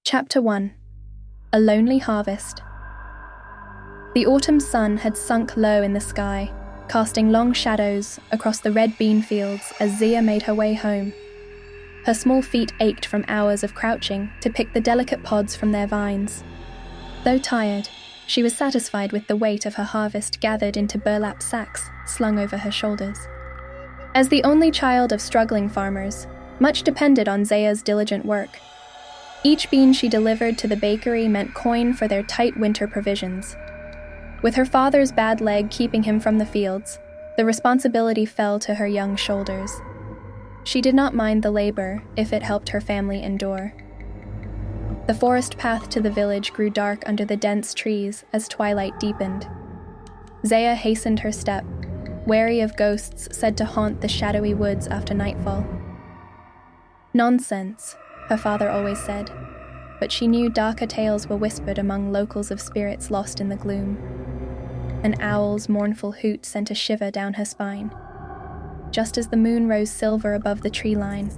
Chapter 1. A Lonely Harvest. The autumn sun had sunk low in the sky, casting long shadows across the red bean fields as Zia made her way home. Her small feet ached from hours of crouching to pick the delicate pods from their vines. Though tired, she was satisfied with the weight of her harvest gathered into burlap sacks slung over her shoulders. As the only child of struggling farmers, much depended on Zia's diligent work. Each bean she delivered to the bakery meant coin for their tight winter provisions. With her father's bad leg keeping him from the fields, the responsibility fell to her young shoulders. She did not mind the labor if it helped her family endure. The forest path to the village grew dark under the dense trees as twilight deepened. Zia hastened her step, wary of ghosts said to haunt the shadowy woods after nightfall. Nonsense, her father always said, but she knew darker tales were whispered among locals of spirits lost in the gloom. An owl's mournful hoot sent a shiver down her spine. Just as the moon rose silver above the tree line,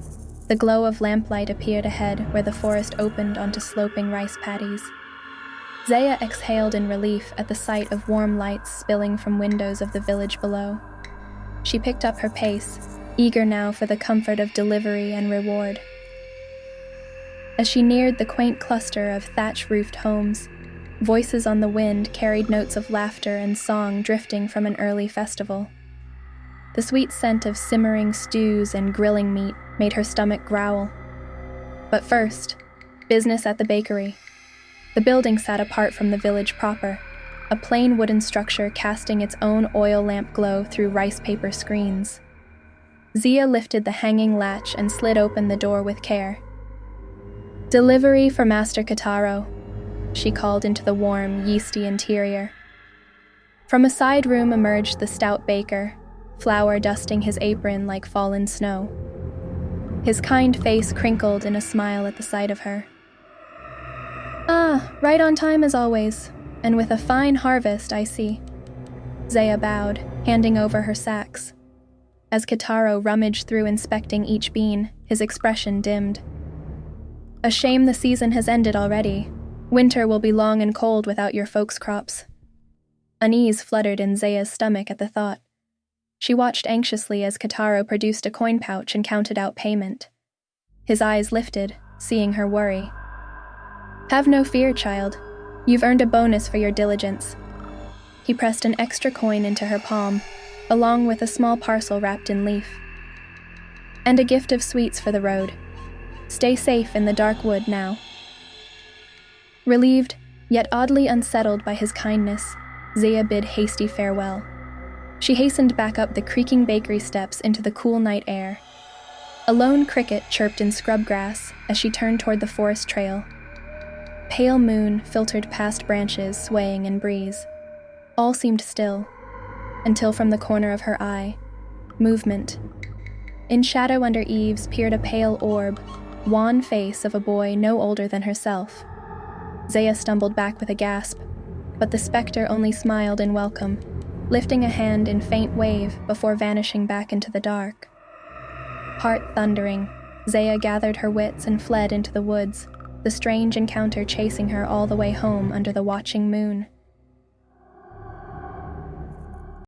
the glow of lamplight appeared ahead where the forest opened onto sloping rice paddies. Zia exhaled in relief at the sight of warm lights spilling from windows of the village below. She picked up her pace, eager now for the comfort of delivery and reward. As she neared the quaint cluster of thatch-roofed homes, voices on the wind carried notes of laughter and song drifting from an early festival. The sweet scent of simmering stews and grilling meat made her stomach growl. But first, business at the bakery. The building sat apart from the village proper, a plain wooden structure casting its own oil lamp glow through rice paper screens. Zia lifted the hanging latch and slid open the door with care. "Delivery for Master Kitaro," she called into the warm, yeasty interior. From a side room emerged the stout baker, flour dusting his apron like fallen snow. His kind face crinkled in a smile at the sight of her. "Ah, right on time as always, and with a fine harvest, I see." Zia bowed, handing over her sacks. As Kitaro rummaged through inspecting each bean, his expression dimmed. "A shame the season has ended already. Winter will be long and cold without your folks' crops." Unease fluttered in Zia's stomach at the thought. She watched anxiously as Kitaro produced a coin pouch and counted out payment. His eyes lifted, seeing her worry. "Have no fear, child. You've earned a bonus for your diligence." He pressed an extra coin into her palm, along with a small parcel wrapped in leaf. "And a gift of sweets for the road. Stay safe in the dark wood now." Relieved, yet oddly unsettled by his kindness, Zia bid hasty farewell. She hastened back up the creaking bakery steps into the cool night air. A lone cricket chirped in scrub grass as she turned toward the forest trail. Pale moon filtered past branches swaying in breeze. All seemed still, until from the corner of her eye, movement. In shadow under eaves peered a pale orb, wan face of a boy no older than herself. Zia stumbled back with a gasp, but the specter only smiled in welcome, lifting a hand in faint wave before vanishing back into the dark. Heart thundering, Zia gathered her wits and fled into the woods, the strange encounter chasing her all the way home under the watching moon.